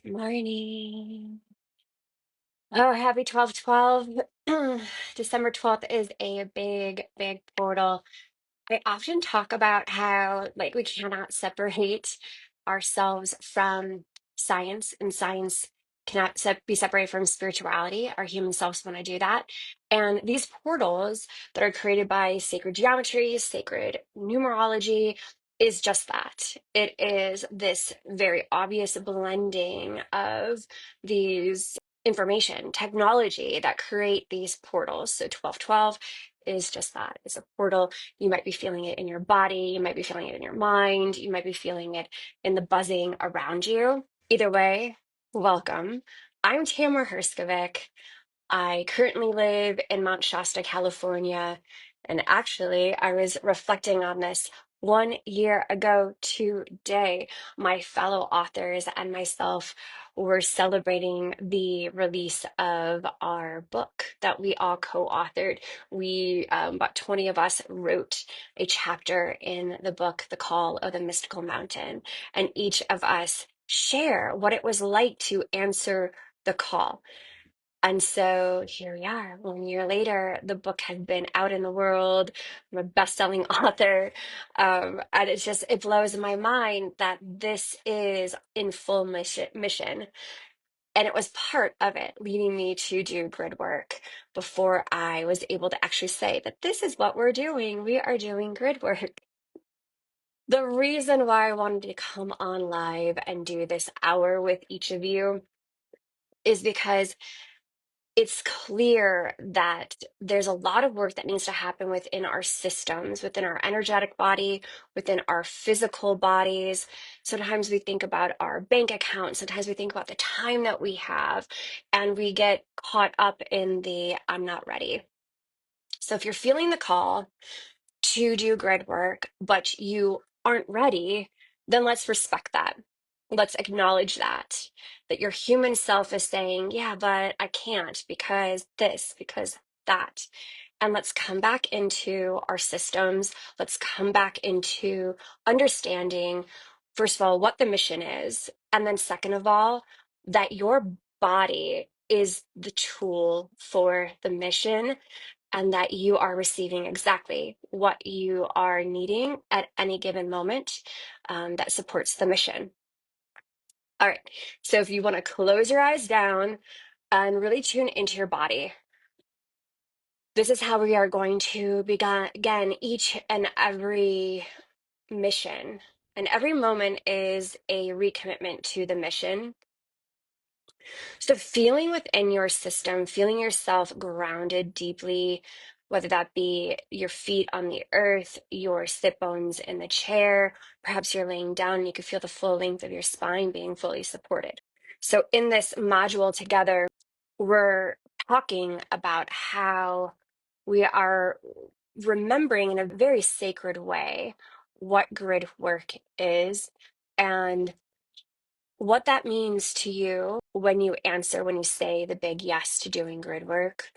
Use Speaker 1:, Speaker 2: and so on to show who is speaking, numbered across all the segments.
Speaker 1: Good morning. Oh, happy 12/12. December 12th is a big, big portal. I often talk about how, like, we cannot separate ourselves from science, and science cannot be separated from spirituality. Our human selves want to do that. And these portals that are created by sacred geometry, sacred numerology, is just that. It is this very obvious blending of these information technology that create these portals. So 1212 is just that. It's a portal. You might be feeling it in your body, you might be feeling it in your mind, you might be feeling it in the buzzing around you. Either way, welcome. I'm Tamara Herskovic. I currently live in Mount Shasta, California. And actually, I was reflecting on this 1 year ago today. My fellow authors and myself were celebrating the release of our book that we all co-authored. About 20 of us, wrote a chapter in the book, The Call of the Mystical Mountain. And each of us share what it was like to answer the call. And so here we are, 1 year later, the book has been out in the world. I'm a best-selling author. And it blows my mind that this is in full mission. And it was part of it leading me to do grid work before I was able to actually say that this is what we're doing. We are doing grid work. The reason why I wanted to come on live and do this hour with each of you is because it's clear that there's a lot of work that needs to happen within our systems, within our energetic body, within our physical bodies. Sometimes we think about our bank account, sometimes we think about the time that we have, and we get caught up in the I'm not ready. So if you're feeling the call to do grid work, but you aren't ready, then let's respect that. Let's acknowledge that your human self is saying, yeah, but I can't because this, because that. And let's come back into our systems. Let's come back into understanding, first of all, what the mission is. And then, second of all, that your body is the tool for the mission, and that you are receiving exactly what you are needing at any given moment, that supports the mission. All right, so if you want to close your eyes down and really tune into your body, this is how we are going to begin again each and every mission. And every moment is a recommitment to the mission. So feeling within your system, feeling yourself grounded deeply, whether that be your feet on the earth, your sit bones in the chair, perhaps you're laying down and you can feel the full length of your spine being fully supported. So in this module together, we're talking about how we are remembering in a very sacred way what grid work is and what that means to you when you answer, when you say the big yes to doing grid work.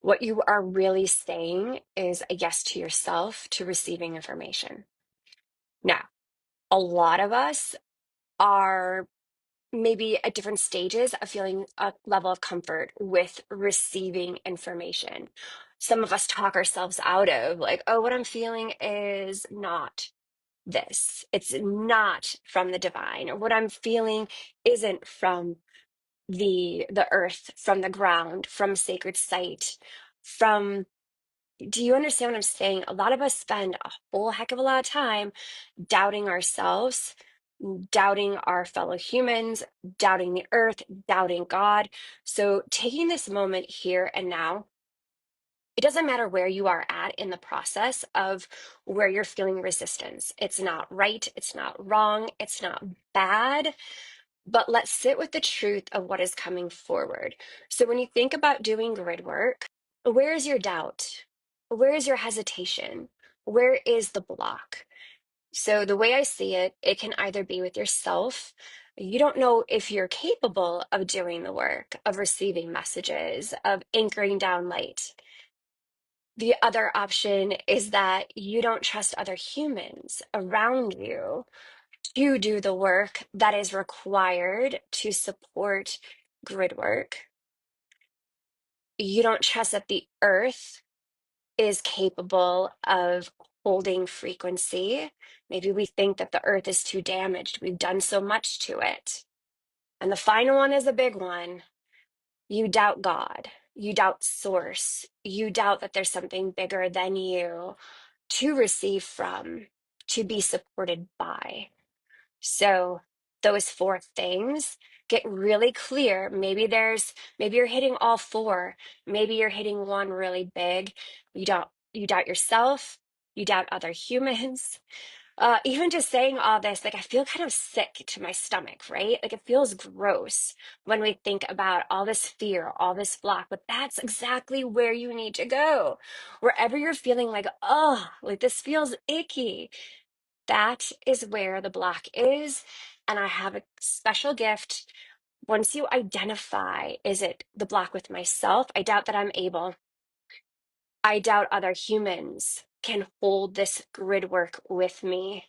Speaker 1: What you are really saying is a yes to yourself, to receiving information. Now, a lot of us are maybe at different stages of feeling a level of comfort with receiving information. Some of us talk ourselves out of, like, oh, what I'm feeling is not this. It's not from the divine, or what I'm feeling isn't from the earth, from the ground, from sacred site, from do you understand what I'm saying? A lot of us spend a whole heck of a lot of time doubting ourselves, doubting our fellow humans, doubting the earth, doubting God. So taking this moment here and now, it doesn't matter where you are at in the process of where you're feeling resistance. It's not right, it's not wrong, it's not bad, but let's sit with the truth of what is coming forward. So when you think about doing grid work, where is your doubt? Where is your hesitation? Where is the block? So the way I see it, it can either be with yourself. You don't know if you're capable of doing the work, of receiving messages, of anchoring down light. The other option is that you don't trust other humans around you to do the work that is required to support grid work. You don't trust that the earth is capable of holding frequency. Maybe we think that the earth is too damaged. We've done so much to it. And the final one is a big one. You doubt God. You doubt source. You doubt that there's something bigger than you to receive from, to be supported by. So those four things, get really clear. Maybe you're hitting all four. Maybe you're hitting one really big. You doubt yourself. You doubt other humans. Even just saying all this, like I feel kind of sick to my stomach, right? Like it feels gross when we think about all this fear, all this block, but that's exactly where you need to go. Wherever you're feeling like, oh, like this feels icky, that is where the block is. And I have a special gift. Once you identify, is it the block with myself? I doubt that I'm able. I doubt other humans can hold this grid work with me.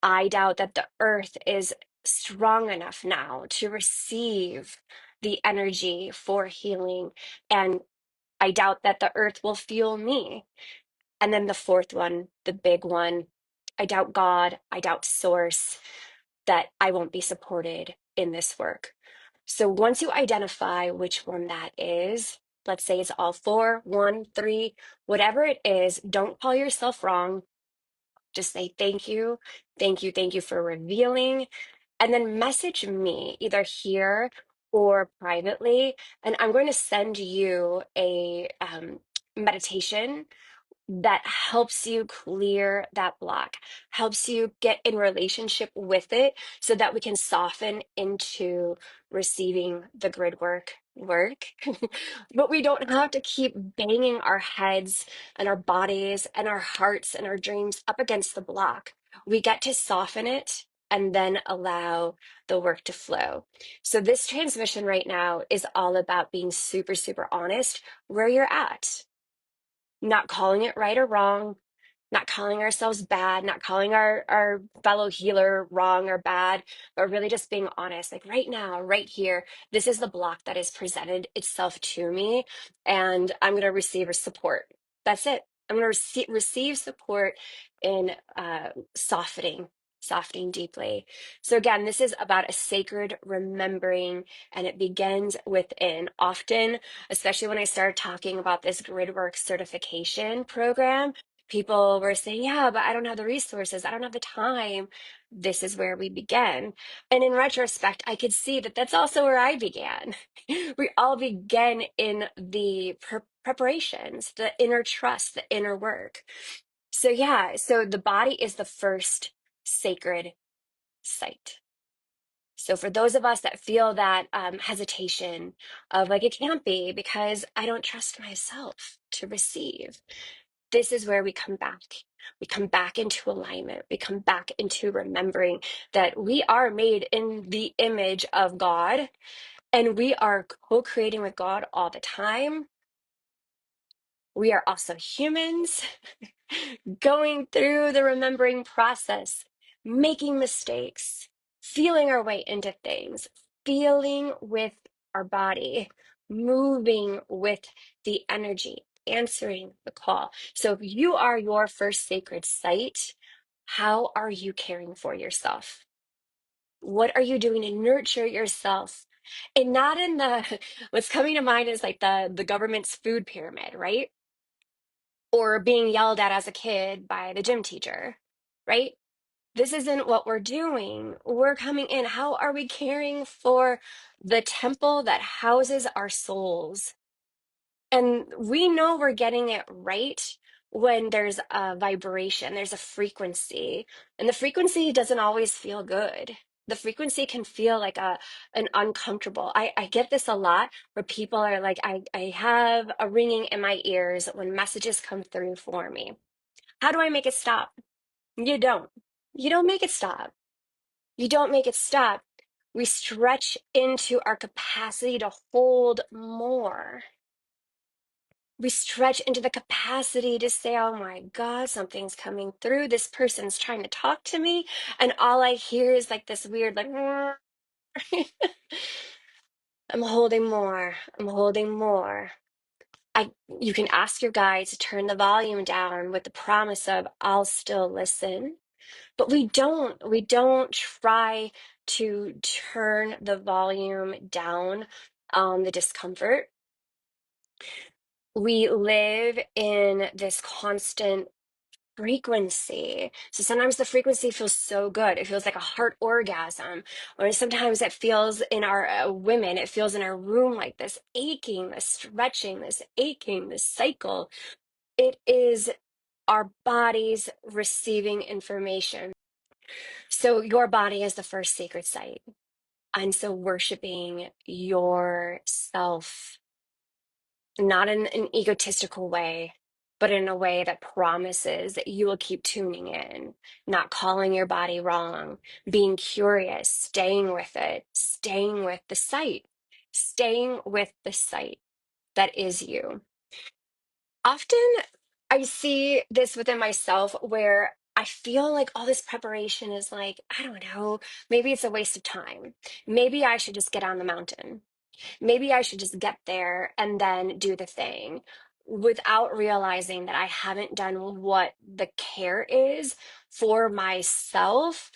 Speaker 1: I doubt that the earth is strong enough now to receive the energy for healing. And I doubt that the earth will feel me. And then the fourth one, the big one, I doubt God, I doubt source, that I won't be supported in this work. So once you identify which one that is, let's say it's all four, one, three, whatever it is, don't call yourself wrong. Just say thank you, thank you, thank you for revealing. And then message me either here or privately. And I'm going to send you a meditation that helps you clear that block, helps you get in relationship with it so that we can soften into receiving the grid work. But we don't have to keep banging our heads and our bodies and our hearts and our dreams up against the block. We get to soften it and then allow the work to flow. So this transmission right now is all about being super, super honest where you're at, not calling it right or wrong, not calling ourselves bad, not calling our fellow healer wrong or bad, but really just being honest. Like right now, right here, this is the block that is presented itself to me, and I'm going to receive support. That's it. I'm going to receive support in softening deeply. So again, this is about a sacred remembering, and it begins within. Often, especially when I started talking about this Gridwork certification program, people were saying, yeah, but I don't have the resources. I don't have the time. This is where we began. And in retrospect, I could see that that's also where I began. We all began in the preparations, the inner trust, the inner work. So yeah, so the body is the first sacred site. So for those of us that feel that hesitation of like, it can't be because I don't trust myself to receive, this is where we come back. We come back into alignment. We come back into remembering that we are made in the image of God and we are co-creating with God all the time. We are also humans going through the remembering process, making mistakes, feeling our way into things, feeling with our body, moving with the energy, answering the call. So if you are your first sacred site, how are you caring for yourself? What are you doing to nurture yourself? And not in the, what's coming to mind is like the government's food pyramid, right? Or being yelled at as a kid by the gym teacher, right? This isn't what we're doing. We're coming in. How are we caring for the temple that houses our souls? And we know we're getting it right when there's a vibration, there's a frequency, and the frequency doesn't always feel good. The frequency can feel like an uncomfortable. I get this a lot where people are like, I have a ringing in my ears when messages come through for me. How do I make it stop? You don't. You don't make it stop. You don't make it stop. We stretch into our capacity to hold more. We stretch into the capacity to say, oh my God, something's coming through. This person's trying to talk to me. And all I hear is like this weird, like, I'm holding more. I'm holding more. I you can ask your guide to turn the volume down with the promise of I'll still listen. But we don't try to turn the volume down on the discomfort. We live in this constant frequency. So sometimes the frequency feels so good. It feels like a heart orgasm. Or sometimes it feels in our women, it feels in our room like this aching, this stretching, this aching, this cycle. It is our bodies receiving information. So your body is the first sacred site. And so worshiping yourself, not in an egotistical way, but in a way that promises that you will keep tuning in, not calling your body wrong, being curious, staying with it, staying with the site, staying with the site that is you. Often I see this within myself where I feel like all this preparation is like, I don't know, maybe it's a waste of time. Maybe I should just get on the mountain. Maybe I should just get there and then do the thing without realizing that I haven't done what the care is for myself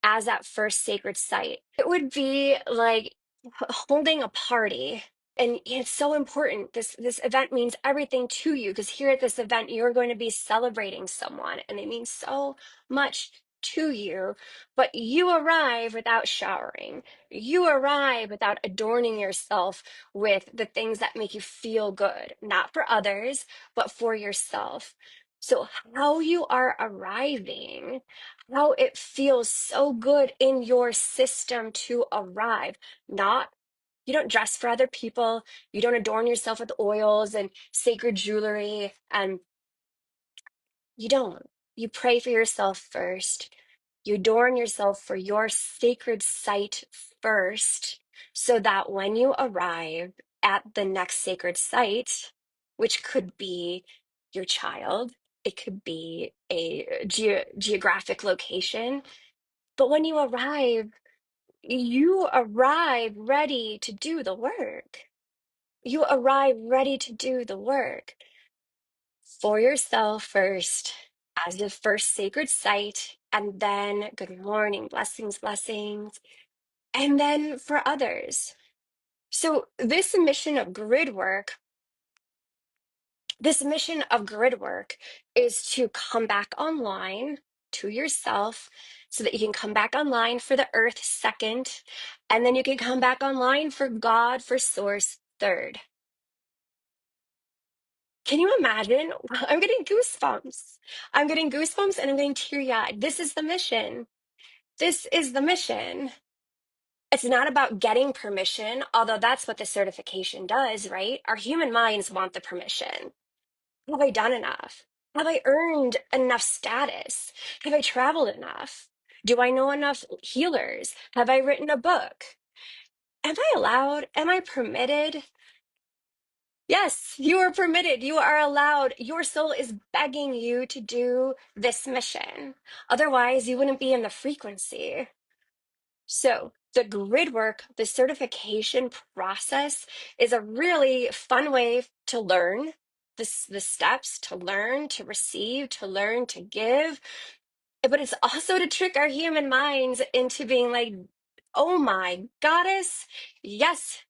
Speaker 1: as that first sacred site. It would be like holding a party. And it's so important. This event means everything to you because here at this event, you're going to be celebrating someone and it means so much to you. But you arrive without showering. You arrive without adorning yourself with the things that make you feel good, not for others, but for yourself. So, how you are arriving, how it feels so good in your system to arrive, not you don't dress for other people. You don't adorn yourself with oils and sacred jewelry. And you don't. You pray for yourself first. You adorn yourself for your sacred site first, so that when you arrive at the next sacred site, which could be your child, it could be a geographic location, but when you arrive ready to do the work. You arrive ready to do the work for yourself first as the first sacred site, and then good morning, blessings, blessings, and then for others. So this mission of grid work is to come back online to yourself so that you can come back online for the earth second, and then you can come back online for God, for source third. Can you imagine? I'm getting goosebumps. I'm getting goosebumps and I'm getting teary-eyed. This is the mission. This is the mission. It's not about getting permission, although that's what the certification does, right? Our human minds want the permission. Have I done enough? Have I earned enough status? Have I traveled enough? Do I know enough healers? Have I written a book? Am I allowed? Am I permitted? Yes, you are permitted. You are allowed. Your soul is begging you to do this mission. Otherwise, you wouldn't be in the frequency. So, the grid work, the certification process is a really fun way to learn the steps, to learn, to receive, to learn, to give. But it's also to trick our human minds into being like, oh my goddess, yes,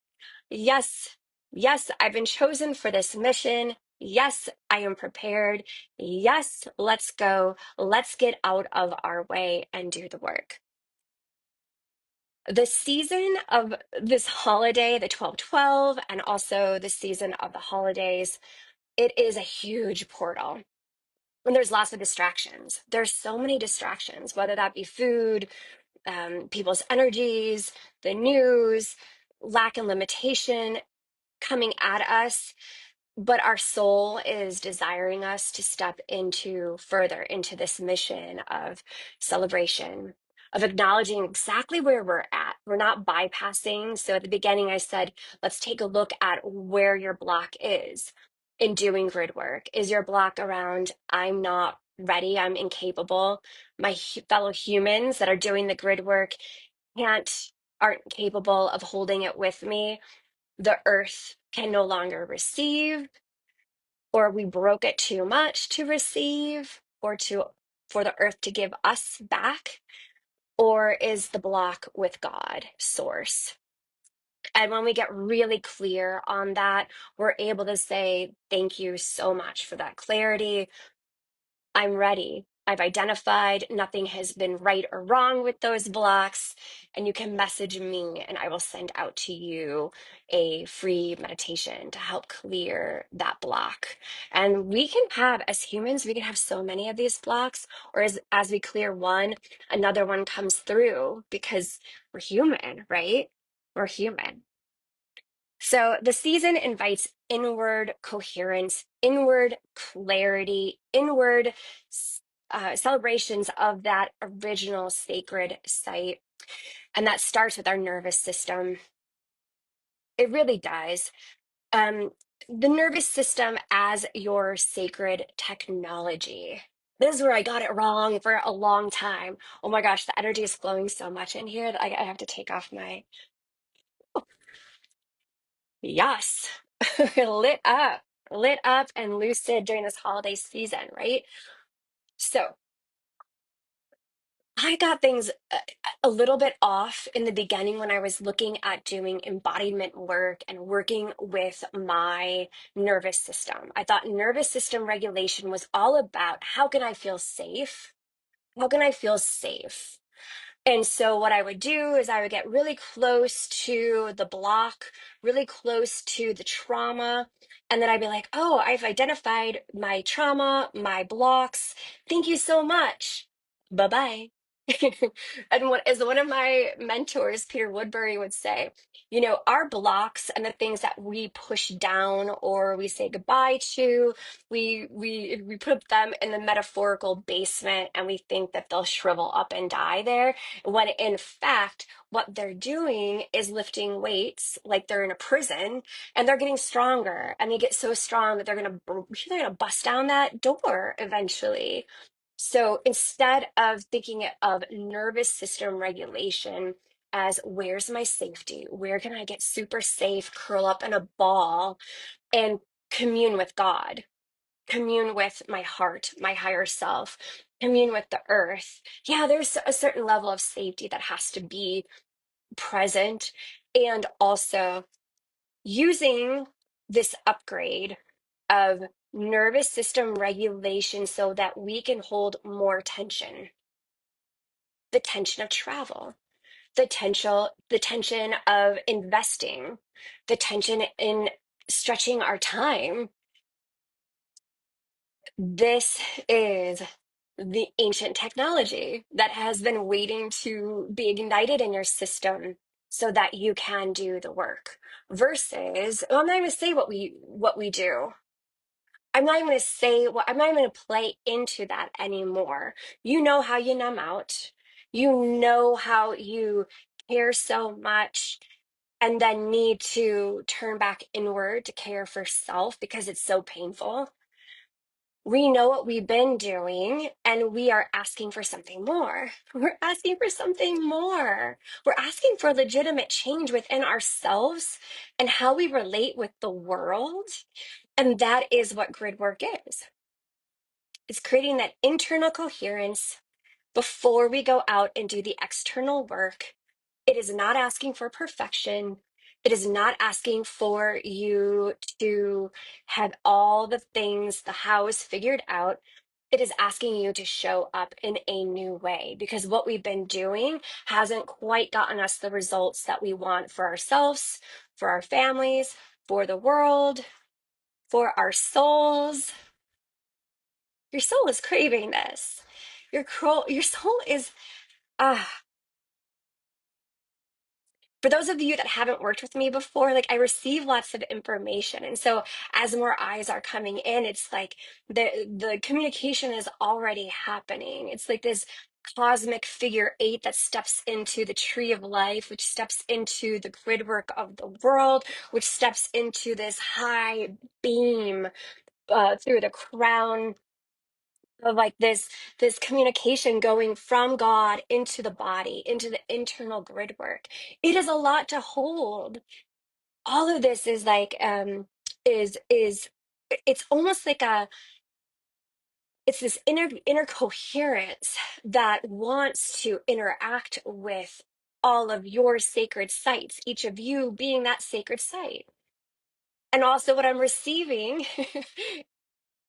Speaker 1: yes, yes, I've been chosen for this mission. Yes, I am prepared. Yes, let's go. Let's get out of our way and do the work. The season of this holiday, the 12/12, and also the season of the holidays, it is a huge portal. And there's lots of distractions. There's so many distractions, whether that be food, people's energies, the news, lack and limitation coming at us, but our soul is desiring us to step into further into this mission of celebration, of acknowledging exactly where we're at. We're not bypassing. So at the beginning, I said, let's take a look at where your block is. in doing grid work? Is your block around, I'm not ready, I'm incapable, my fellow humans that are doing the grid work aren't capable of holding it with me, the earth can no longer receive, or we broke it too much to receive, or to for the earth to give us back? Or is the block with God, source? And when we get really clear on that, we're able to say, thank you so much for that clarity. I'm ready. I've identified nothing has been right or wrong with those blocks. And you can message me, and I will send out to you a free meditation to help clear that block. And we can have, as humans, we can have so many of these blocks, or as we clear one, another one comes through because we're human, right? We're human. So the season invites inward coherence, inward clarity, inward celebrations of that original sacred site. And that starts with our nervous system. It really does. Um, the nervous system as your sacred technology. This is where I got it wrong for a long time. Oh my gosh, the energy is flowing so much in here that I have to take off my. Yes. lit up, lit up and lucid during this holiday season, right? So I got things a little bit off in the beginning when I was looking at doing embodiment work and working with my nervous system. I thought nervous system regulation was all about how can I feel safe? How can I feel safe? And so what I would do is I would get really close to the block, really close to the trauma. And then I'd be like, oh, I've identified my trauma, my blocks. Thank you so much. Bye-bye. And what is one of my mentors, Peter Woodbury, would say, our blocks and the things that we push down or we say goodbye to, we put them in the metaphorical basement and we think that they'll shrivel up and die there, when in fact, what they're doing is lifting weights like they're in a prison, and they're getting stronger, and they get so strong that they're gonna bust down that door eventually. So instead of thinking of nervous system regulation as where's my safety? Where can I get super safe, curl up in a ball, and commune with God, commune with my heart, my higher self, commune with the earth? Yeah, there's a certain level of safety that has to be present. And also using this upgrade of nervous system regulation so that we can hold more tension, the tension of travel, the tension of investing, the tension in stretching our time. This is the ancient technology that has been waiting to be ignited in your system so that you can do the work. Versus, well, I'm not going to say what we do. I'm not even going to say what I'm not even going to play into that anymore. You know how you numb out. You know how you care so much and then need to turn back inward to care for self because it's so painful. We know what we've been doing and we are asking for something more. We're asking for something more. We're asking for legitimate change within ourselves and how we relate with the world. And that is what grid work is. It's creating that internal coherence before we go out and do the external work. It is not asking for perfection. It is not asking for you to have all the things, the hows figured out. It is asking you to show up in a new way because what we've been doing hasn't quite gotten us the results that we want for ourselves, for our families, for the world, for our souls. Your soul is craving this. Your soul is ah. For those of you that haven't worked with me before, like I receive lots of information. And so as more eyes are coming in, it's like the communication is already happening. It's like this cosmic figure eight that steps into the tree of life, which steps into the grid work of the world, which steps into this high beam through the crown of like this communication going from God into the body, into the internal grid work. It is a lot to hold. All of this is like is it's almost like a it's this inner coherence that wants to interact with all of your sacred sites, each of you being that sacred site. And also what I'm receiving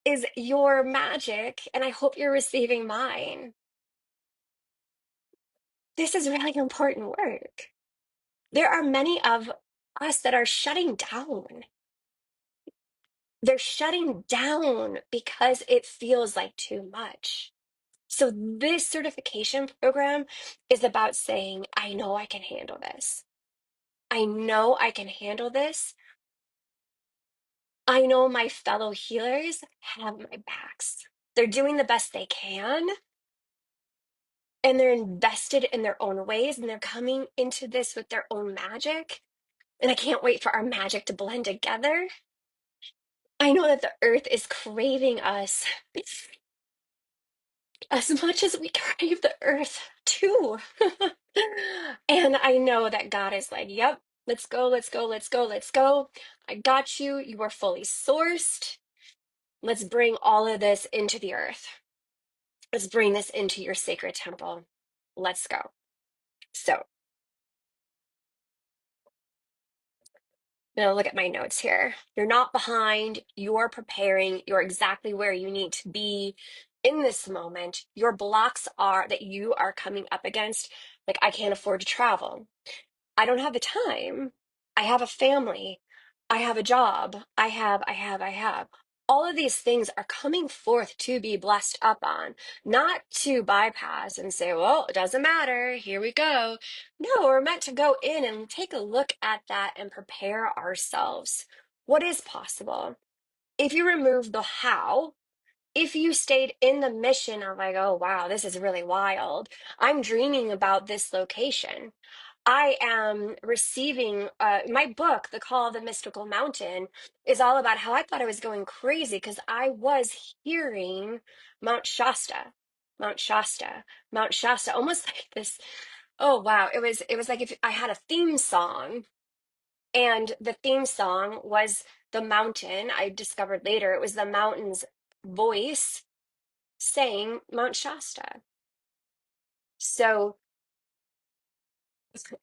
Speaker 1: is your magic, and I hope you're receiving mine. This is really important work. There are many of us that are shutting down. They're shutting down because it feels like too much. So, this certification program is about saying, I know I can handle this. I know I can handle this. I know my fellow healers have my backs. They're doing the best they can, and they're invested in their own ways, and they're coming into this with their own magic. And I can't wait for our magic to blend together. I know that the earth is craving us as much as we crave the earth too. And I know that God is like, yep, let's go, let's go, let's go, let's go. I got you. You are fully sourced. Let's bring all of this into the earth. Let's bring this into your sacred temple. Let's go. So, now look at my notes here. You're not behind. You're preparing. You're exactly where you need to be in this moment. Your blocks are that you are coming up against. Like, I can't afford to travel. I don't have the time. I have a family. I have a job. I have. All of these things are coming forth to be blessed up on, not to bypass and say, well, it doesn't matter. Here we go. No, we're meant to go in and take a look at that and prepare ourselves. What is possible? If you remove the how, if you stayed in the mission of like, oh, wow, this is really wild. I'm dreaming about this location. I am receiving my book, The Call of the Mystical Mountain, is all about how I thought I was going crazy because I was hearing Mount Shasta, Mount Shasta, Mount Shasta, almost like this. Oh wow, it was like if I had a theme song, and the theme song was the mountain. I discovered later it was the mountain's voice saying Mount Shasta. So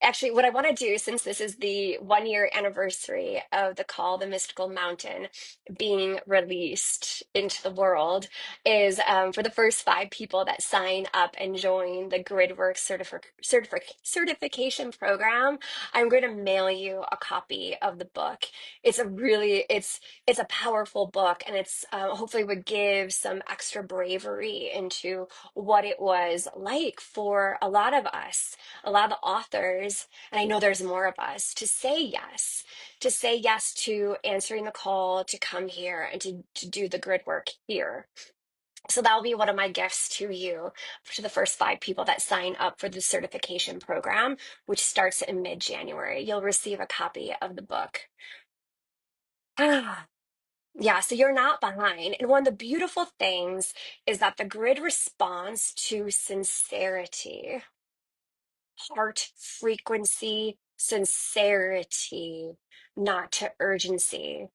Speaker 1: actually, what I want to do, since this is the 1 year anniversary of the Call the Mystical Mountain being released into the world, is for the first 5 people that sign up and join the Gridwork certification program, I'm going to mail you a copy of the book. It's a powerful book, and it's hopefully would give some extra bravery into what it was like for a lot of the authors, and I know there's more of us, to say yes to answering the call to come here and to do the grid work here. So that'll be one of my gifts to you, to the first 5 people that sign up for the certification program, which starts in mid-January. You'll receive a copy of the book. Ah, yeah, so you're not behind. And one of the beautiful things is that the grid responds to sincerity, heart frequency, sincerity, not to urgency.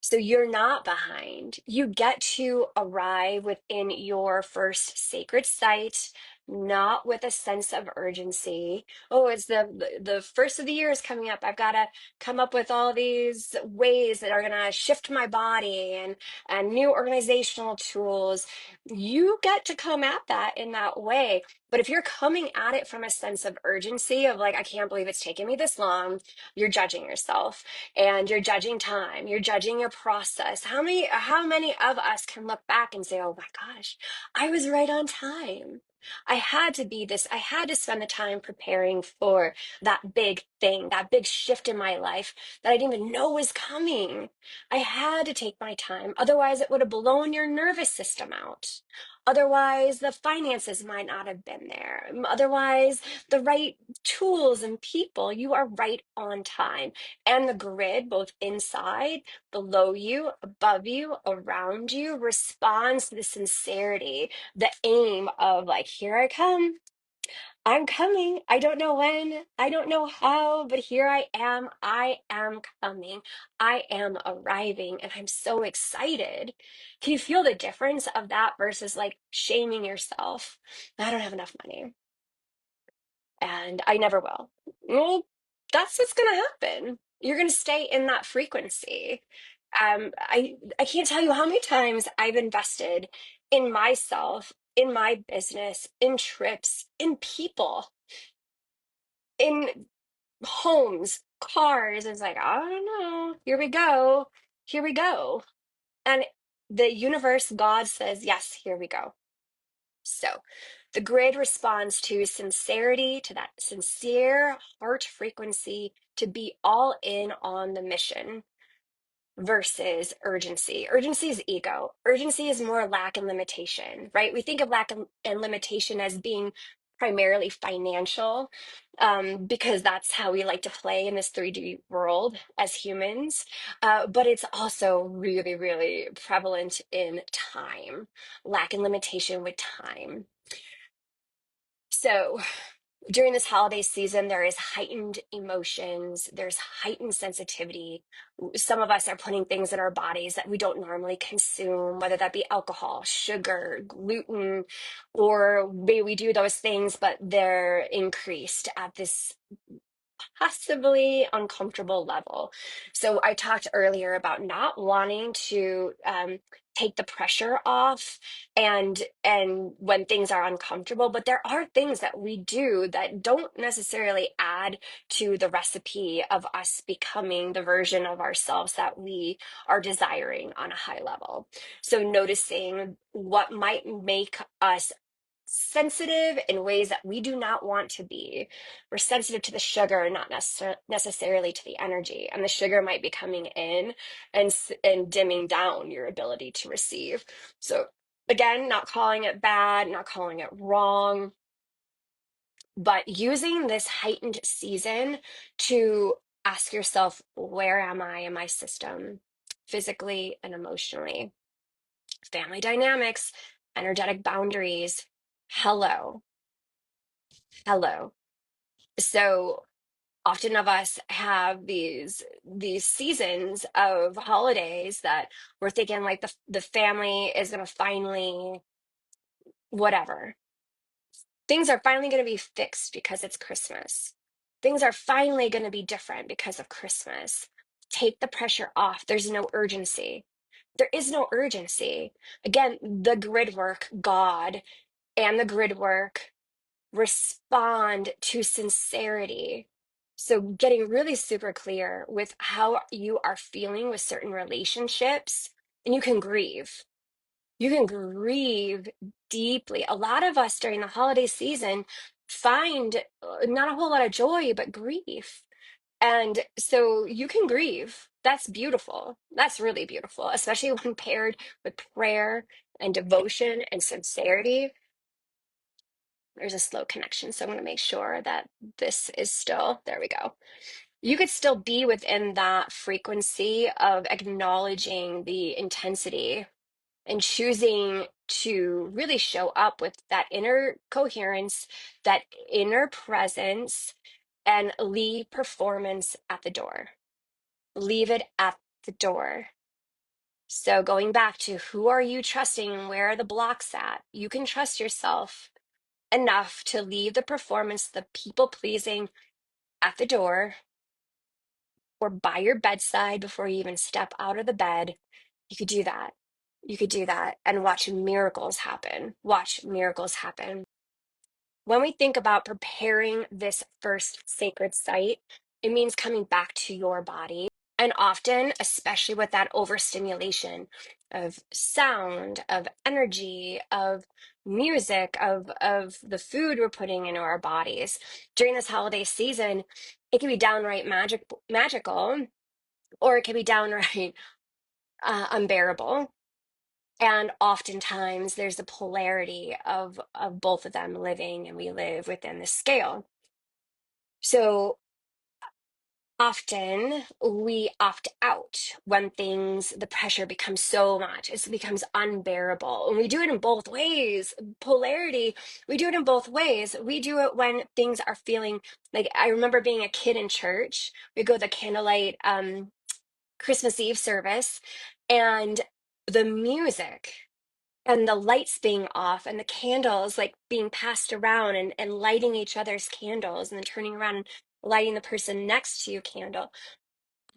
Speaker 1: So you're not behind. You get to arrive within your first sacred site, not with a sense of urgency. Oh, it's the first of the year is coming up. I've got to come up with all these ways that are going to shift my body and new organizational tools. You get to come at that in that way. But if you're coming at it from a sense of urgency of like, I can't believe it's taken me this long, you're judging yourself, and you're judging time, you're judging your process. How many of us can look back and say, oh my gosh, I was right on time. I had to be this, I had to spend the time preparing for that big thing, that big shift in my life that I didn't even know was coming. I had to take my time. Otherwise, it would have blown your nervous system out. Otherwise, the finances might not have been there. Otherwise, the right tools and people, you are right on time. And the grid, both inside, below you, above you, around you, responds to the sincerity, the aim of like, here I come. I'm coming. I don't know when, I don't know how, but here I am. I am coming. I am arriving, and I'm so excited. Can you feel the difference of that versus like shaming yourself? I don't have enough money, and I never will. Well, that's what's going to happen. You're going to stay in that frequency. I can't tell you how many times I've invested in myself, in my business, in trips, in people, in homes, cars. It's like, I don't know. Here we go. Here we go. And the universe, God says, yes, here we go. So the grid responds to sincerity, to that sincere heart frequency, to be all in on the mission versus urgency. Urgency is ego. Urgency is more lack and limitation, right? We think of lack and limitation as being primarily financial, because that's how we like to play in this 3D world as humans. But it's also really, really prevalent in time, lack and limitation with time. So during this holiday season, there is heightened emotions, there's heightened sensitivity. Some of us are putting things in our bodies that we don't normally consume, whether that be alcohol, sugar, gluten, or maybe we do those things, but they're increased at this possibly uncomfortable level. So I talked earlier about not wanting to take the pressure off and when things are uncomfortable, but there are things that we do that don't necessarily add to the recipe of us becoming the version of ourselves that we are desiring on a high level. So noticing what might make us sensitive in ways that we do not want to be. We're sensitive to the sugar, not necessarily to the energy. And the sugar might be coming in and dimming down your ability to receive. So again, not calling it bad, not calling it wrong, but using this heightened season to ask yourself, where am I in my system, physically and emotionally? Family dynamics, energetic boundaries. Hello, hello. So often of us have these seasons of holidays that we're thinking like the family is going to finally whatever. Things are finally going to be fixed because it's Christmas. Things are finally going to be different because of Christmas. Take the pressure off. There's no urgency. There is no urgency. Again, the grid work, God, and the grid work respond to sincerity. So, getting really super clear with how you are feeling with certain relationships, and you can grieve. You can grieve deeply. A lot of us during the holiday season find not a whole lot of joy, but grief. And so you can grieve. That's beautiful. That's really beautiful, especially when paired with prayer and devotion and sincerity. There's a slow connection, so I'm going to make sure that this is still, there we go. You could still be within that frequency of acknowledging the intensity and choosing to really show up with that inner coherence, that inner presence, and leave performance at the door. Leave it at the door. So going back to who are you trusting? Where are the blocks at? You can trust yourself enough to leave the performance, the people pleasing at the door or by your bedside before you even step out of the bed. You could do that. You could do that and watch miracles happen. Watch miracles happen. When we think about preparing this first sacred site, it means coming back to your body. And often, especially with that overstimulation of sound, of energy, of music, of the food we're putting into our bodies during this holiday season, it can be downright magical, or it can be downright unbearable. And oftentimes there's a polarity of both of them living, and we live within the scale. So often we opt out when the pressure becomes so much, it becomes unbearable. And we do it in both ways. Polarity, we do it in both ways. We do it when things are feeling like, I remember being a kid in church, we go to the candlelight Christmas Eve service, and the music and the lights being off and the candles like being passed around, and lighting each other's candles and then turning around and lighting the person next to you candle.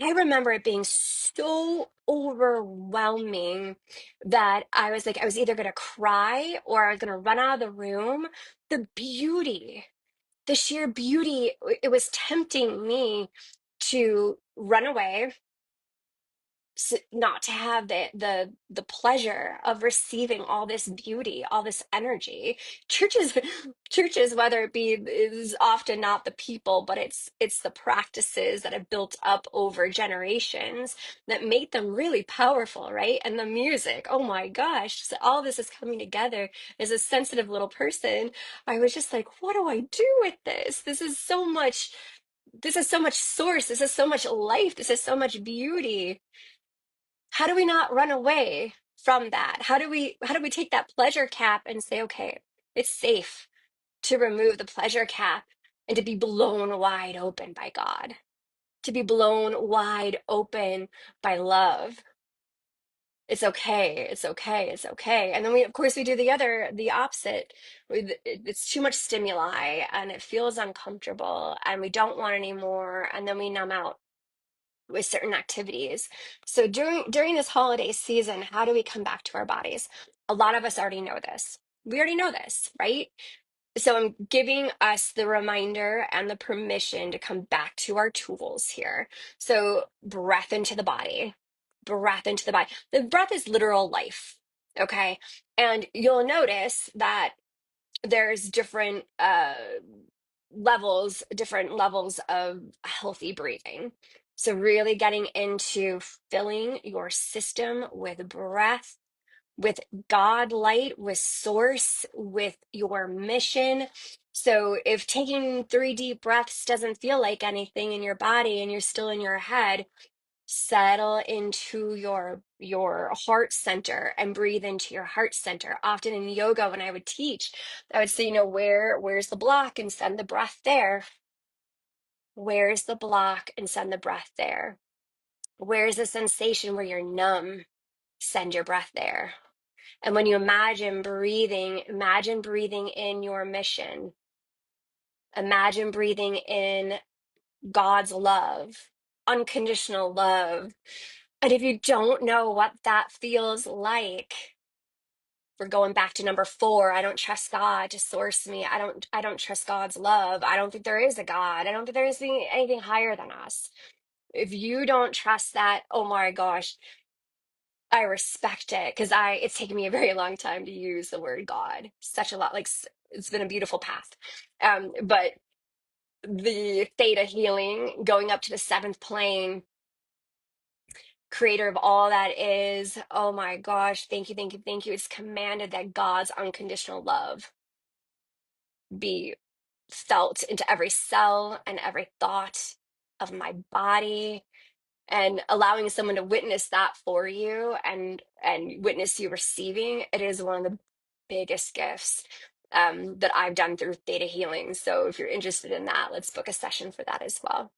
Speaker 1: I remember it being so overwhelming that I was either going to cry or I was going to run out of the room. The beauty, the sheer beauty, it was tempting me to run away, not to have the pleasure of receiving all this beauty, all this energy. churches Churches, whether it be, is often not the people, but it's the practices that have built up over generations that make them really powerful, right? And the music, oh my gosh, so all this is coming together. As a sensitive little person, I was just like, what do I do with this? This is so much source, this is so much life, this is so much beauty. How do we not run away from that? How do we take that pleasure cap and say, okay, it's safe to remove the pleasure cap and to be blown wide open by God, to be blown wide open by love. It's okay, it's okay, it's okay. And then we, of course, we do the opposite. It's too much stimuli and it feels uncomfortable and we don't want any more, and then we numb out with certain activities. So during this holiday season, how do we come back to our bodies? A lot of us already know this. We already know this, right? So I'm giving us the reminder and the permission to come back to our tools here. So breath into the body, breath into the body. The breath is literal life, okay? And you'll notice that there's different levels of healthy breathing. So really getting into filling your system with breath, with God light, with source, with your mission. So if taking 3 deep breaths doesn't feel like anything in your body and you're still in your head, settle into your heart center and breathe into your heart center. Often in yoga, when I would teach, I would say, where's the block, and send the breath there. Where's the block, and send the breath there. Where's the sensation where you're numb? Send your breath there. And when you imagine breathing in your mission. Imagine breathing in God's love, unconditional love. And if you don't know what that feels like, we're going back to number 4. I don't trust God to source me. I don't trust God's love. I don't think there is a God. I don't think there is anything higher than us. If you don't trust that, oh my gosh, I respect it, because it's taken me a very long time to use the word God. Such a lot, like it's been a beautiful path. But the theta healing, going up to the 7th plane, creator of all that is, oh my gosh, thank you, thank you, thank you. It's commanded that God's unconditional love be felt into every cell and every thought of my body, and allowing someone to witness that for you, and witness you receiving it, is one of the biggest gifts that I've done through theta healing. So if you're interested in that, let's book a session for that as well.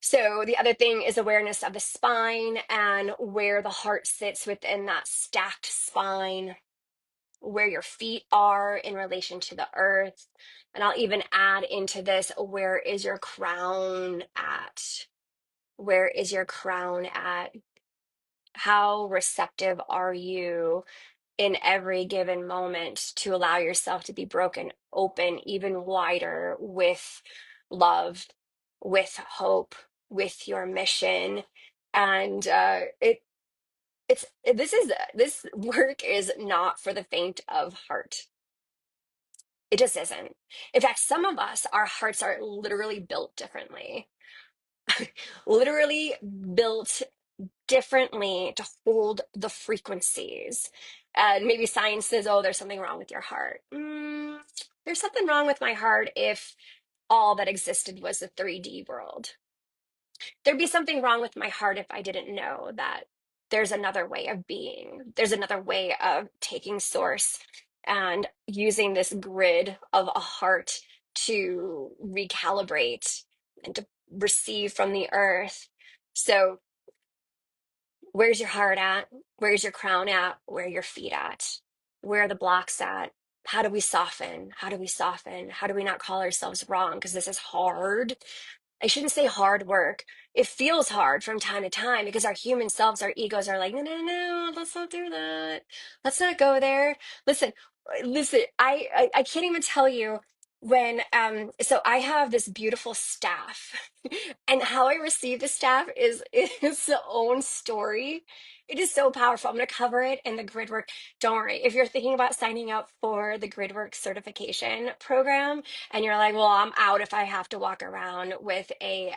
Speaker 1: So the other thing is awareness of the spine and where the heart sits within that stacked spine, where your feet are in relation to the earth. And I'll even add into this, where is your crown at? Where is your crown at? How receptive are you in every given moment to allow yourself to be broken open even wider with love, with hope, with your mission? And this work is not for the faint of heart. It just isn't. In fact, some of us, our hearts are literally built differently. Literally built differently to hold the frequencies. And maybe science says, oh, there's something wrong with your heart. There's something wrong with my heart if all that existed was the 3D world. There'd be something wrong with my heart if I didn't know that there's another way of being. There's another way of taking source and using this grid of a heart to recalibrate and to receive from the earth. So, where's your heart at? Where's your crown at? Where are your feet at? Where are the blocks at? How do we soften? How do we soften? How do we not call ourselves wrong? Because this is hard. I shouldn't say hard work. It feels hard from time to time because our human selves, our egos are like, no, no, no, let's not do that. Let's not go there. Listen, listen, I can't even tell you when so I have this beautiful staff and how I receive the staff is its own story. It is so powerful. I'm going to cover it in the Gridwork. Don't worry. If you're thinking about signing up for the Gridwork certification program, and you're like, well, I'm out if I have to walk around with a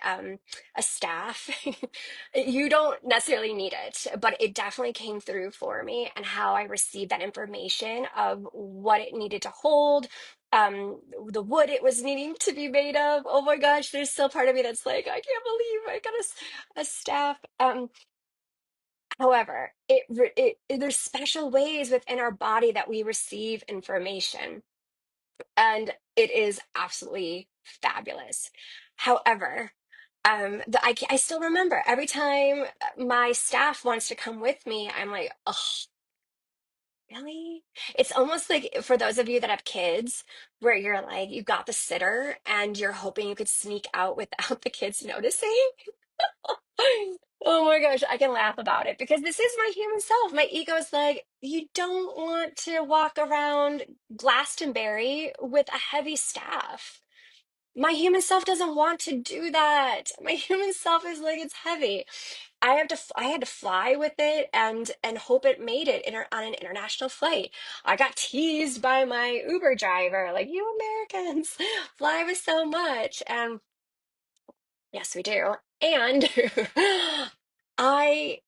Speaker 1: staff. You don't necessarily need it, but it definitely came through for me and how I received that information of what it needed to hold, the wood it was needing to be made of. Oh my gosh, there's still part of me that's like, I can't believe I got a staff. However, there's special ways within our body that we receive information, and it is absolutely fabulous. However, I still remember every time my staff wants to come with me, I'm like, oh, really? It's almost like for those of you that have kids, where you're like, you've got the sitter and you're hoping you could sneak out without the kids noticing. Oh my gosh, I can laugh about it because this is my human self. My ego is like, you don't want to walk around Glastonbury with a heavy staff. My human self doesn't want to do that. My human self is like, it's heavy. I had to fly with it and hope it made it on an international flight. I got teased by my Uber driver, like, you Americans fly with so much. And yes, we do. And I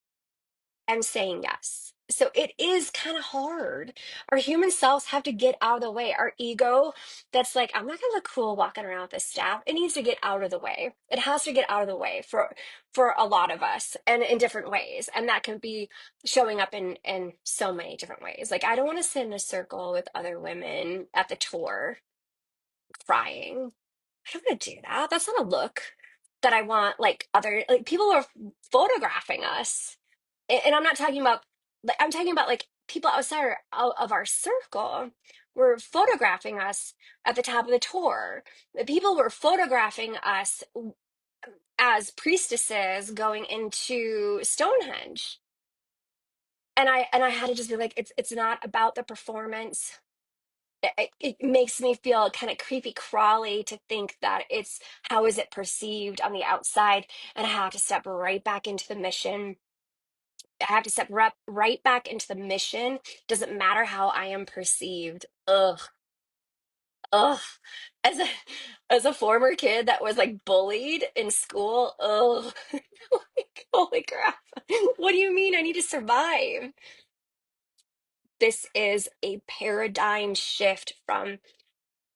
Speaker 1: am saying yes. So it is kind of hard. Our human selves have to get out of the way. Our ego, that's like, I'm not gonna look cool walking around with this staff. It needs to get out of the way. It has to get out of the way for a lot of us and in different ways. And that can be showing up in so many different ways. Like I don't want to sit in a circle with other women at the tour crying. I don't want to do that. That's not a look that I want like other like people are photographing us and I'm not talking about like I'm talking about like people of our circle were photographing us at the top of the tour. The people were photographing us as priestesses going into Stonehenge. And I had to just be like, it's not about the performance. It makes me feel kind of creepy crawly to think that it's how is it perceived on the outside, and I have to step right back into the mission. I have to step right back into the mission. Doesn't matter how I am perceived. Ugh, ugh. As a as a former kid that was like bullied in school, ugh. Like, holy crap. What do you mean I need to survive? This is a paradigm shift from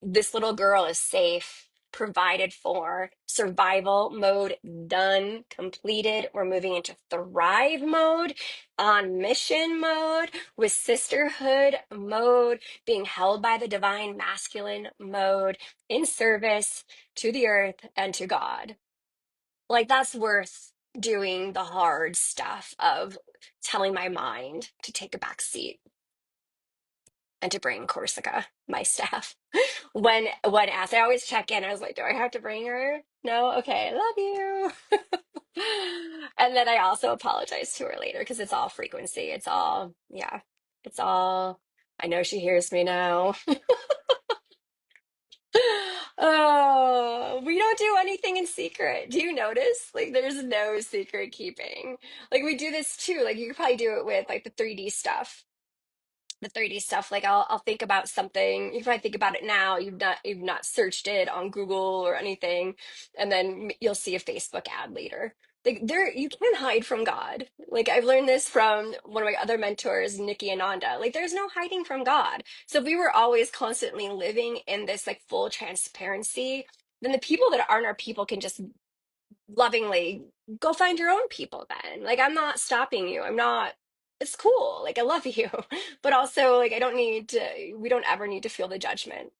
Speaker 1: this little girl is safe, provided for, survival mode done, completed. We're moving into thrive mode, on mission mode, with sisterhood mode, being held by the divine masculine mode, in service to the earth and to God. Like, that's worth doing the hard stuff of telling my mind to take a back seat and to bring Corsica, my staff. When asked, I always check in. I was like, do I have to bring her? No? Okay, love you. And then I also apologize to her later because it's all frequency. It's all, yeah, it's all, I know she hears me now. Oh, we don't do anything in secret. Do you notice? Like, there's no secret keeping. Like, we do this too. Like, you could probably do it with like the 3D stuff. The 3D stuff, like I'll think about something. You probably think about it now. You've not searched it on Google or anything, and then you'll see a Facebook ad later. Like there, you can't hide from God. Like I've learned this from one of my other mentors, Nikki Ananda. Like there's no hiding from God. So if we were always constantly living in this like full transparency, then the people that aren't our people can just lovingly go find your own people then. Like I'm not stopping you. I'm not, it's cool. Like I love you. But also like I don't need to, we don't ever need to feel the judgment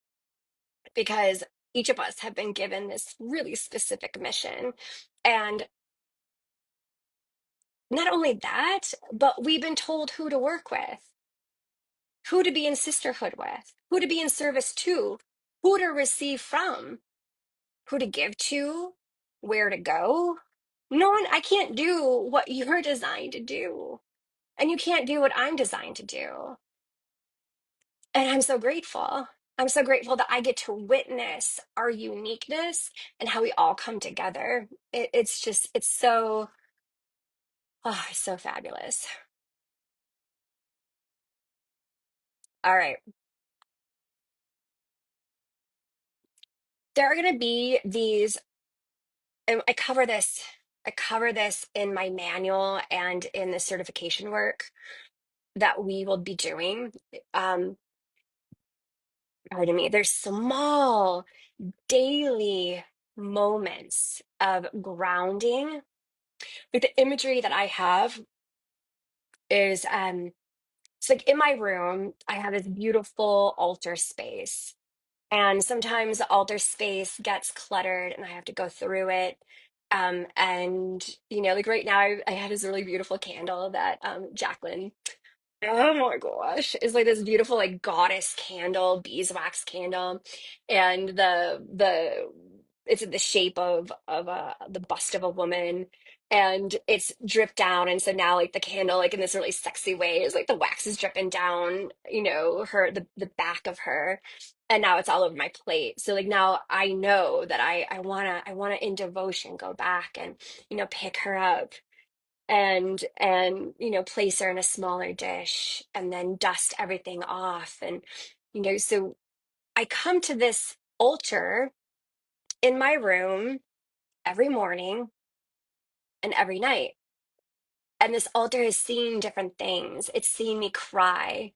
Speaker 1: because each of us have been given this really specific mission. And not only that, but we've been told who to work with, who to be in sisterhood with, who to be in service to, who to receive from, who to give to, where to go. No one, I can't do what you're designed to do. And you can't do what I'm designed to do. And I'm so grateful. I'm so grateful that I get to witness our uniqueness and how we all come together. It's just, it's so, oh, it's so fabulous. All right. There are going to be these, and I cover this in my manual and in the certification work that we will be doing. Um, Pardon me, there's small daily moments of grounding. Like the imagery that I have is it's like in my room, I have this beautiful altar space. And sometimes the altar space gets cluttered and I have to go through it. And you know, like right now I have this really beautiful candle that Jacqueline, oh my gosh. It's like this beautiful like goddess candle, beeswax candle. And the it's in the shape of the bust of a woman. And it's dripped down. And so now like the candle, like in this really sexy way, is like the wax is dripping down, you know, her the back of her. And now it's all over my plate. So like now I know that I wanna in devotion go back and, you know, pick her up and you know place her in a smaller dish and then dust everything off and you know so I come to this altar in my room every morning and every night, and this altar has seen different things. It's seen me cry.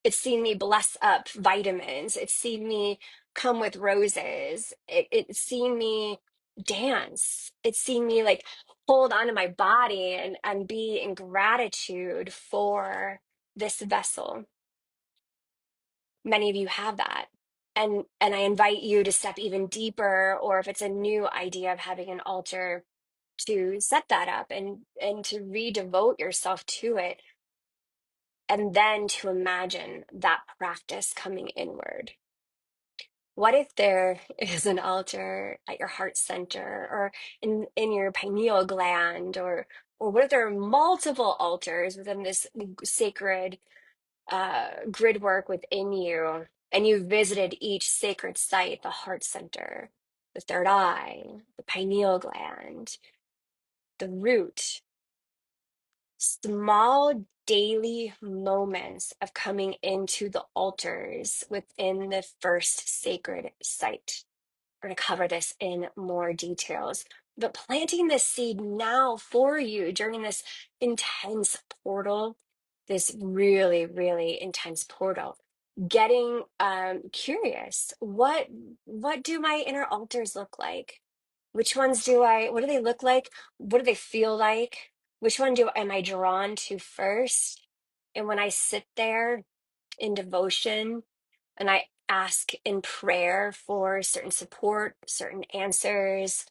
Speaker 1: It's seen me bless up vitamins. It's seen me come with roses. It's seen me dance. It's seen me like hold onto my body and be in gratitude for this vessel. Many of you have that. And I invite you to step even deeper, or if it's a new idea of having an altar, to set that up and to redevote yourself to it, and then to imagine that practice coming inward. What if there is an altar at your heart center or in your pineal gland, or what if there are multiple altars within this sacred grid work within you, and you visited each sacred site, the heart center, the third eye, the pineal gland, the root, small daily moments of coming into the altars within the first sacred site. We're going to cover this in more details, but planting this seed now for you during this intense portal, this really, really intense portal, getting curious. What do my inner altars look like? Which ones do I, what do they look like? What do they feel like? Which one am I drawn to first? And when I sit there in devotion and I ask in prayer for certain support, certain answers,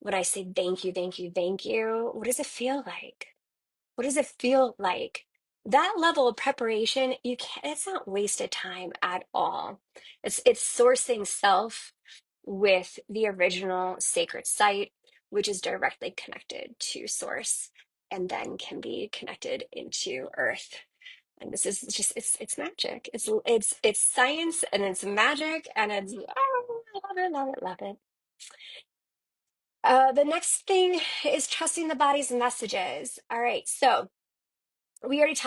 Speaker 1: when I say thank you, thank you, thank you, what does it feel like? What does it feel like? That level of preparation, you can't, it's not wasted time at all. It's sourcing self with the original sacred site, which is directly connected to source and then can be connected into earth. And this is just it's magic. It's science and it's magic and it's oh, I love it, love it, love it. The next thing is trusting the body's messages. All right, so we already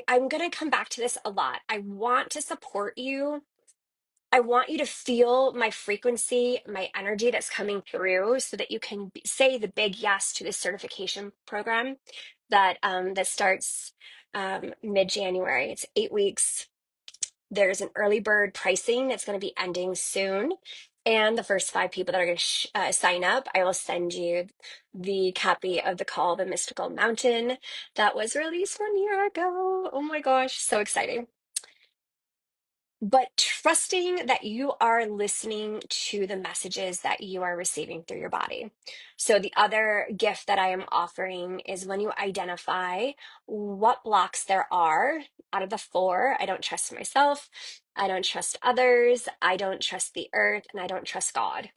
Speaker 1: I'm going to come back to this a lot. I want to support you. I want you to feel my frequency, my energy that's coming through so that you can say the big yes to this certification program that starts mid-January. It's 8 weeks. There's an early bird pricing that's going to be ending soon. And the first 5 people that are going to sign up, I will send you the copy of The Call of the Mystical Mountain that was released 1 year ago. Oh my gosh, so exciting. But trusting that you are listening to the messages that you are receiving through your body. So, the other gift that I am offering is when you identify what blocks there are out of the four. I don't trust myself, I don't trust others, I don't trust the earth, and I don't trust God.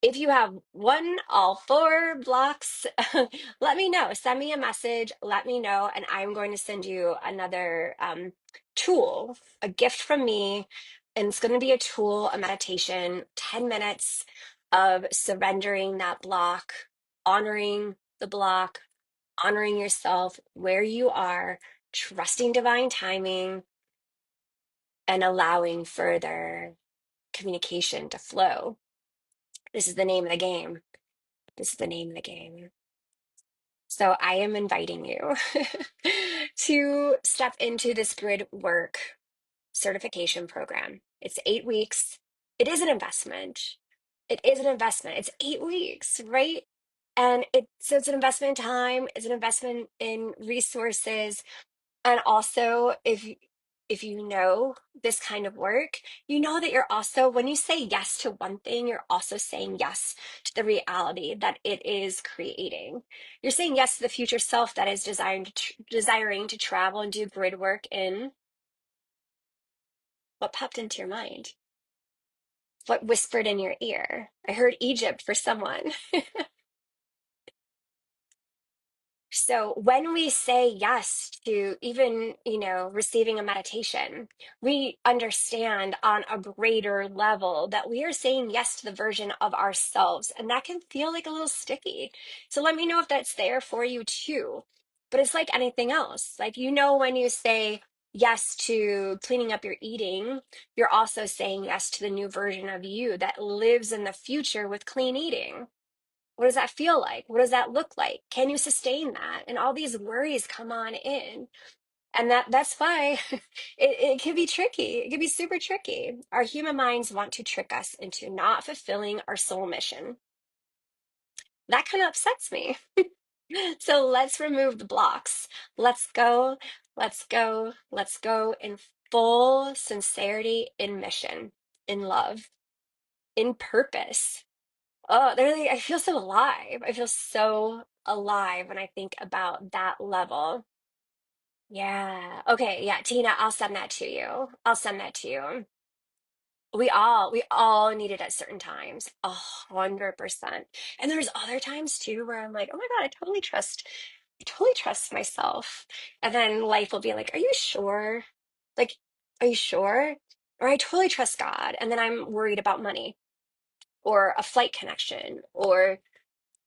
Speaker 1: If you have one, all four blocks, let me know. Send me a message, let me know, and I'm going to send you another tool, a gift from me. And it's going to be a tool, a meditation, 10 minutes of surrendering that block, honoring the block, honoring yourself where you are, trusting divine timing, and allowing further communication to flow. This is the name of the game. This is the name of the game. So I am inviting you to step into this grid work certification program. It's 8 weeks. It is an investment. It is an investment. It's 8 weeks, right? And it's an investment in time, it's an investment in resources, and also, if you know this kind of work, you know that you're also, when you say yes to one thing, you're also saying yes to the reality that it is creating. You're saying yes to the future self that is desiring to travel and do grid work in what popped into your mind, what whispered in your ear. I heard Egypt for someone. So when we say yes to even, receiving a meditation, we understand on a greater level that we are saying yes to the version of ourselves, and that can feel like a little sticky. So let me know if that's there for you too. But it's like anything else. Like, when you say yes to cleaning up your eating, you're also saying yes to the new version of you that lives in the future with clean eating. What does that feel like? What does that look like? Can you sustain that? And all these worries come on in. And that's why it can be tricky. It can be super tricky. Our human minds want to trick us into not fulfilling our soul mission. That kind of upsets me. So let's remove the blocks. Let's go, let's go, let's go in full sincerity, in mission, in love, in purpose. Oh, literally, I feel so alive. I feel so alive when I think about that level. Yeah. Okay. Yeah, Tina, I'll send that to you. I'll send that to you. We all need it at certain times. 100%. And there's other times too where I'm like, oh my God, I totally trust myself. And then life will be like, are you sure? Like, are you sure? Or I totally trust God. And then I'm worried about money or a flight connection or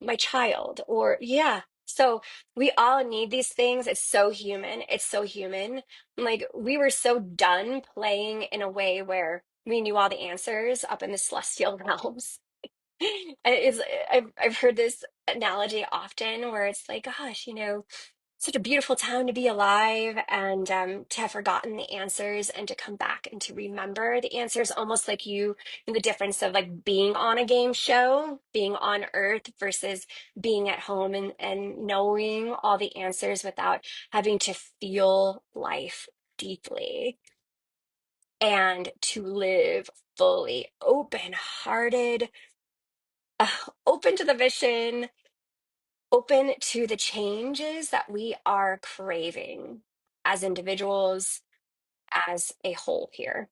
Speaker 1: my child, or yeah. So we all need these things. It's so human. It's so human. Like, we were so done playing in a way where we knew all the answers up in the celestial realms. It's, I've heard this analogy often where it's like, gosh, such a beautiful time to be alive, and to have forgotten the answers and to come back and to remember the answers, almost like the difference of like being on a game show, being on Earth versus being at home, and knowing all the answers without having to feel life deeply and to live fully open-hearted, open to the vision, open to the changes that we are craving as individuals, as a whole here.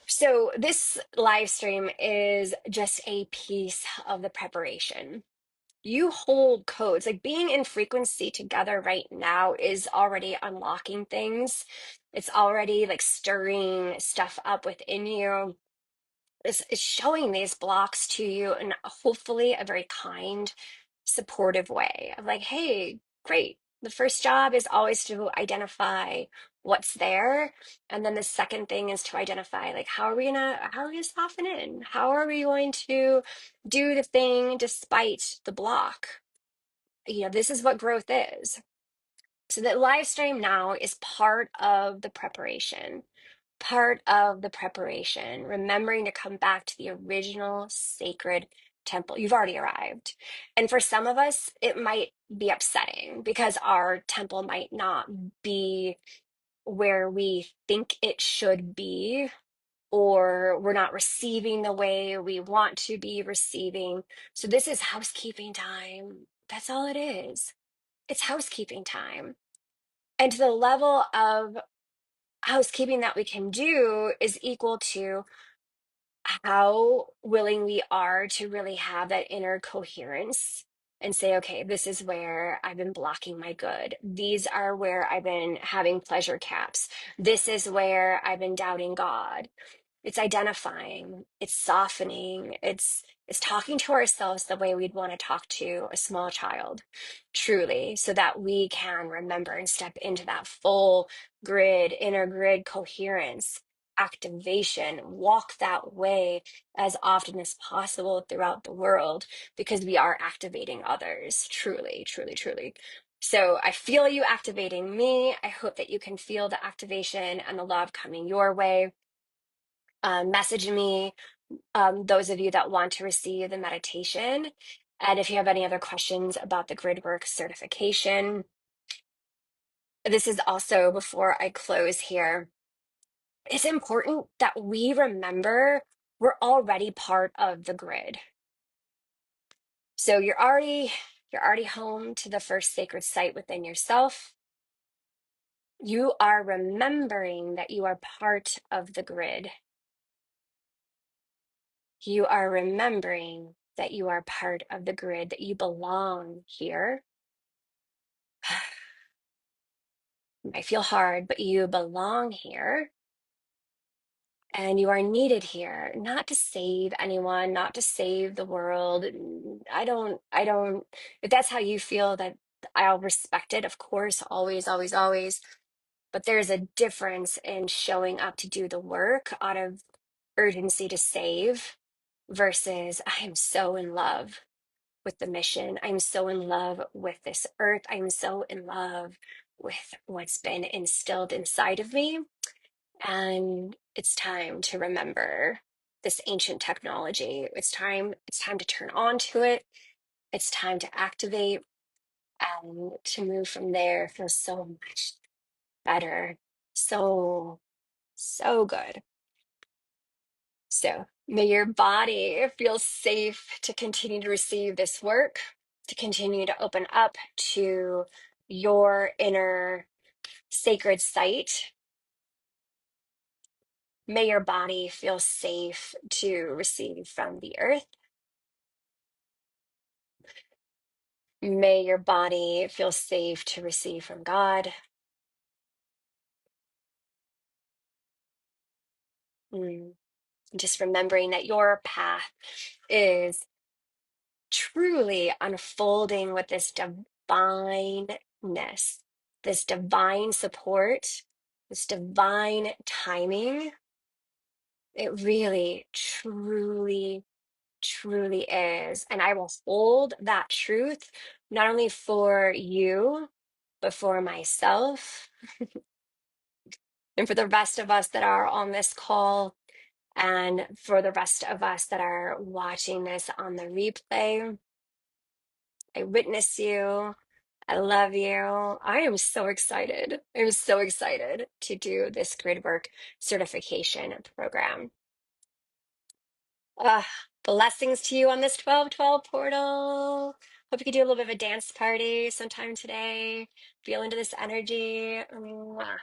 Speaker 1: So, this live stream is just a piece of the preparation. You hold codes, like being in frequency together right now is already unlocking things. It's already like stirring stuff up within you. It's showing these blocks to you in hopefully a very kind, supportive way of like, hey, great. The first job is always to identify what's there. And then the second thing is to identify, like, how are we gonna soften in? How are we going to do the thing despite the block? This is what growth is. So that live stream now is part of the preparation, remembering to come back to the original sacred temple. You've already arrived. And for some of us, it might be upsetting because our temple might not be where we think it should be, or we're not receiving the way we want to be receiving. So this is housekeeping time. That's all it is. It's housekeeping time. And to the level of housekeeping that we can do is equal to how willing we are to really have that inner coherence and say, okay, this is where I've been blocking my good. These are where I've been having pleasure caps. This is where I've been doubting God. It's identifying, it's softening, it's talking to ourselves the way we'd want to talk to a small child, truly, so that we can remember and step into that full grid, inner grid coherence, activation, walk that way as often as possible throughout the world, because we are activating others, truly, truly, truly. So I feel you activating me. I hope that you can feel the activation and the love coming your way. Message me, those of you that want to receive the meditation. And if you have any other questions about the Gridwork certification, this is also before I close here. It's important that we remember we're already part of the grid. So you're already home to the first sacred site within yourself. You are remembering that you are part of the grid. You are remembering that you are part of the grid, that you belong here. It might feel hard, but you belong here. And you are needed here, not to save anyone, not to save the world. If that's how you feel, that I'll respect it, of course, always, always, always. But there's a difference in showing up to do the work out of urgency to save versus I am so in love with the mission. I'm so in love with this earth. I'm so in love with what's been instilled inside of me. And it's time to remember this ancient technology. It's time to turn on to it. It's time to activate, and to move from there feels so much better. So, so good. So may your body feel safe to continue to receive this work, to continue to open up to your inner sacred site. May your body feel safe to receive from the earth. May your body feel safe to receive from God. Just remembering that your path is truly unfolding with this divineness, this divine support, this divine timing. It really, truly, truly is. And I will hold that truth not only for you, but for myself and for the rest of us that are on this call, and for the rest of us that are watching this on the replay. I witness you. I love you. I am so excited. I'm so excited to do this Gridwork certification program. Blessings to you on this 12/12 portal. Hope you could do a little bit of a dance party sometime today. Feel into this energy. Mwah.